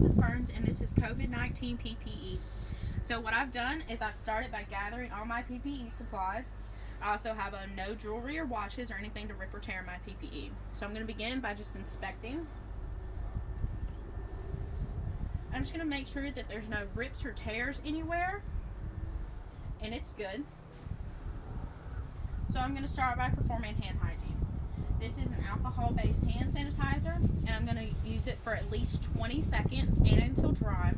Elizabeth Burns, and this is COVID-19 PPE. So what I've done is I've started by gathering all my PPE supplies. I also have no jewelry or watches or anything to rip or tear my PPE. So I'm going to begin by just inspecting. I'm just going to make sure that there's no rips or tears anywhere, and it's good. So I'm going to start by performing hand hygiene. This is an alcohol-based hand sanitizer, and I'm going to use it for at least 20 seconds and until dry.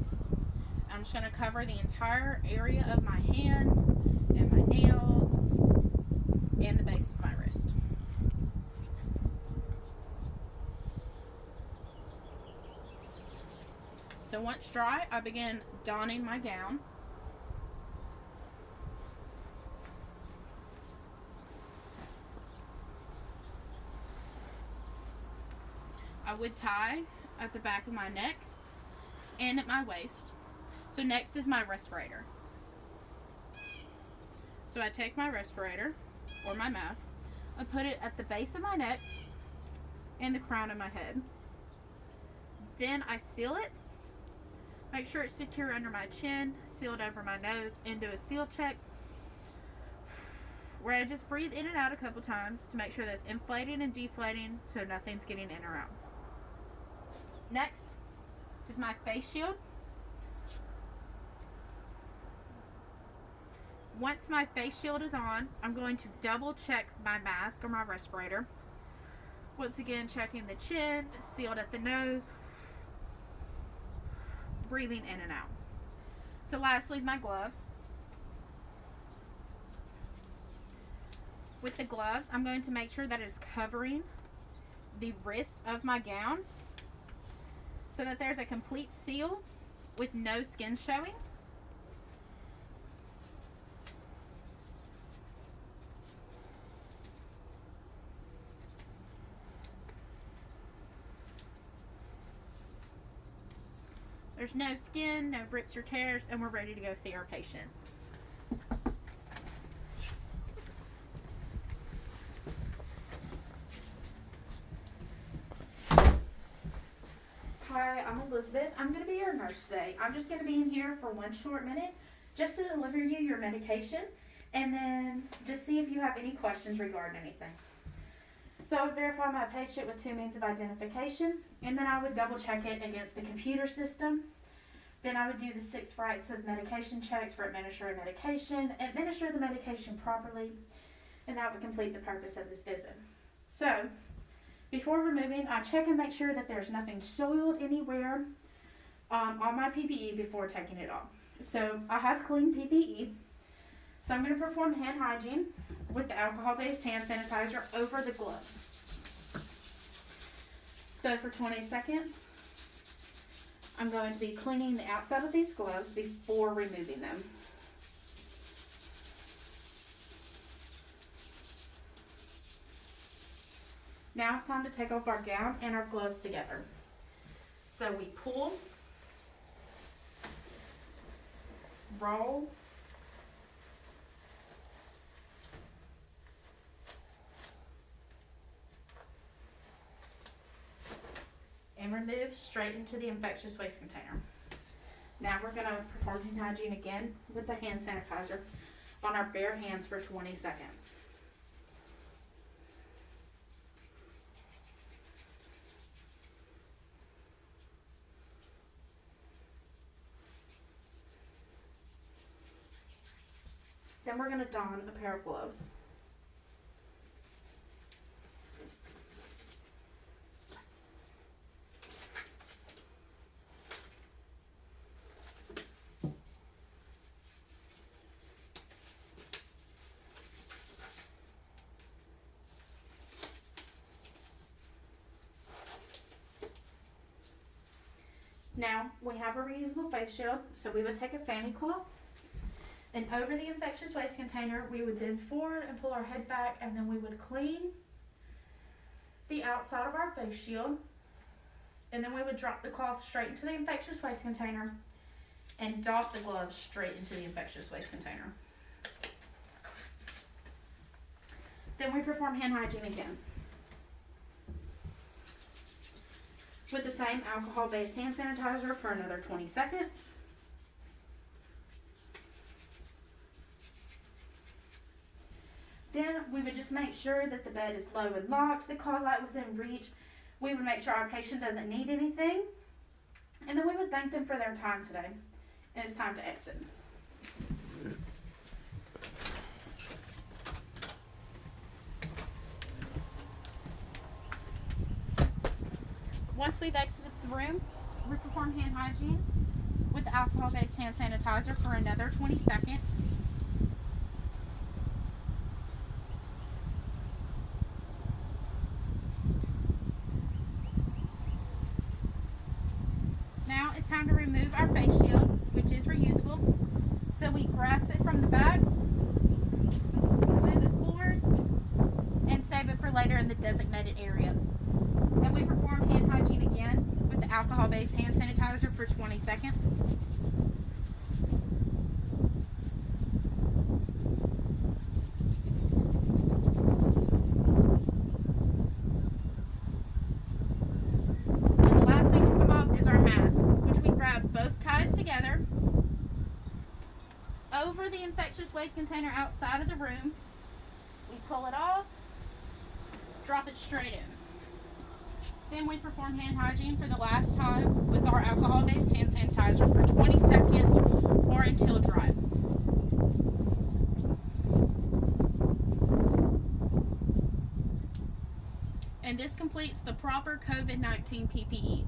I'm just going to cover the entire area of my hand and my nails and the base of my wrist. So once dry, I begin donning my gown. I would tie at the back of my neck and at my waist. So next is my respirator. So I take my respirator or my mask, I put it at the base of my neck and the crown of my head. Then I seal it, make sure it's secure under my chin, sealed over my nose, and do a seal check where I just breathe in and out a couple times to make sure that it's inflating and deflating so nothing's getting in or out. Next is my face shield. Once my face shield is on, I'm going to double check my mask or my respirator. Once again, checking the chin, it's sealed at the nose, breathing in and out. So lastly is my gloves. With the gloves, I'm going to make sure that it's covering the wrist of my gown so that there's a complete seal with no skin showing. There's no skin, no rips or tears, and we're ready to go see our patient. Hi, I'm Elizabeth. I'm going to be your nurse today. I'm just going to be in here for one short minute just to deliver you your medication and then just see if you have any questions regarding anything. So I would verify my patient with 2 means of identification, and then I would double check it against the computer system. Then I would do the 6 rights of medication checks for administering medication, administer the medication properly, and that would complete the purpose of this visit. So before removing, I check and make sure that there's nothing soiled anywhere on my PPE before taking it off. So I have clean PPE. So I'm going to perform hand hygiene with the alcohol-based hand sanitizer over the gloves. So for 20 seconds, I'm going to be cleaning the outside of these gloves before removing them. Now it's time to take off our gown and our gloves together. So we pull, roll, and remove straight into the infectious waste container. Now we're going to perform hand hygiene again with the hand sanitizer on our bare hands for 20 seconds. Then we're going to don a pair of gloves. Now we have a reusable face shield, so we would take a sandy cloth and over the infectious waste container we would bend forward and pull our head back, and then we would clean the outside of our face shield, and then we would drop the cloth straight into the infectious waste container and doff the gloves straight into the infectious waste container. Then we perform hand hygiene again. with the same alcohol-based hand sanitizer for another 20 seconds. Then we would just make sure that the bed is low and locked, the call light within reach. We would make sure our patient doesn't need anything. And then we would thank them for their time today. And it's time to exit. Once we've exited the room, we perform hand hygiene with the alcohol-based hand sanitizer for another 20 seconds. Now it's time to remove our face shield, which is reusable. So we grasp it from the back, move it forward, and save it for later in the designated area. And we perform hand hygiene again with the alcohol-based hand sanitizer for 20 seconds. And the last thing to come off is our mask, which we grab both ties together over the infectious waste container outside of the room. We pull it off, drop it straight in. Then we perform hand hygiene for the last time with our alcohol-based hand sanitizer for 20 seconds or until dry. And this completes the proper COVID-19 PPE.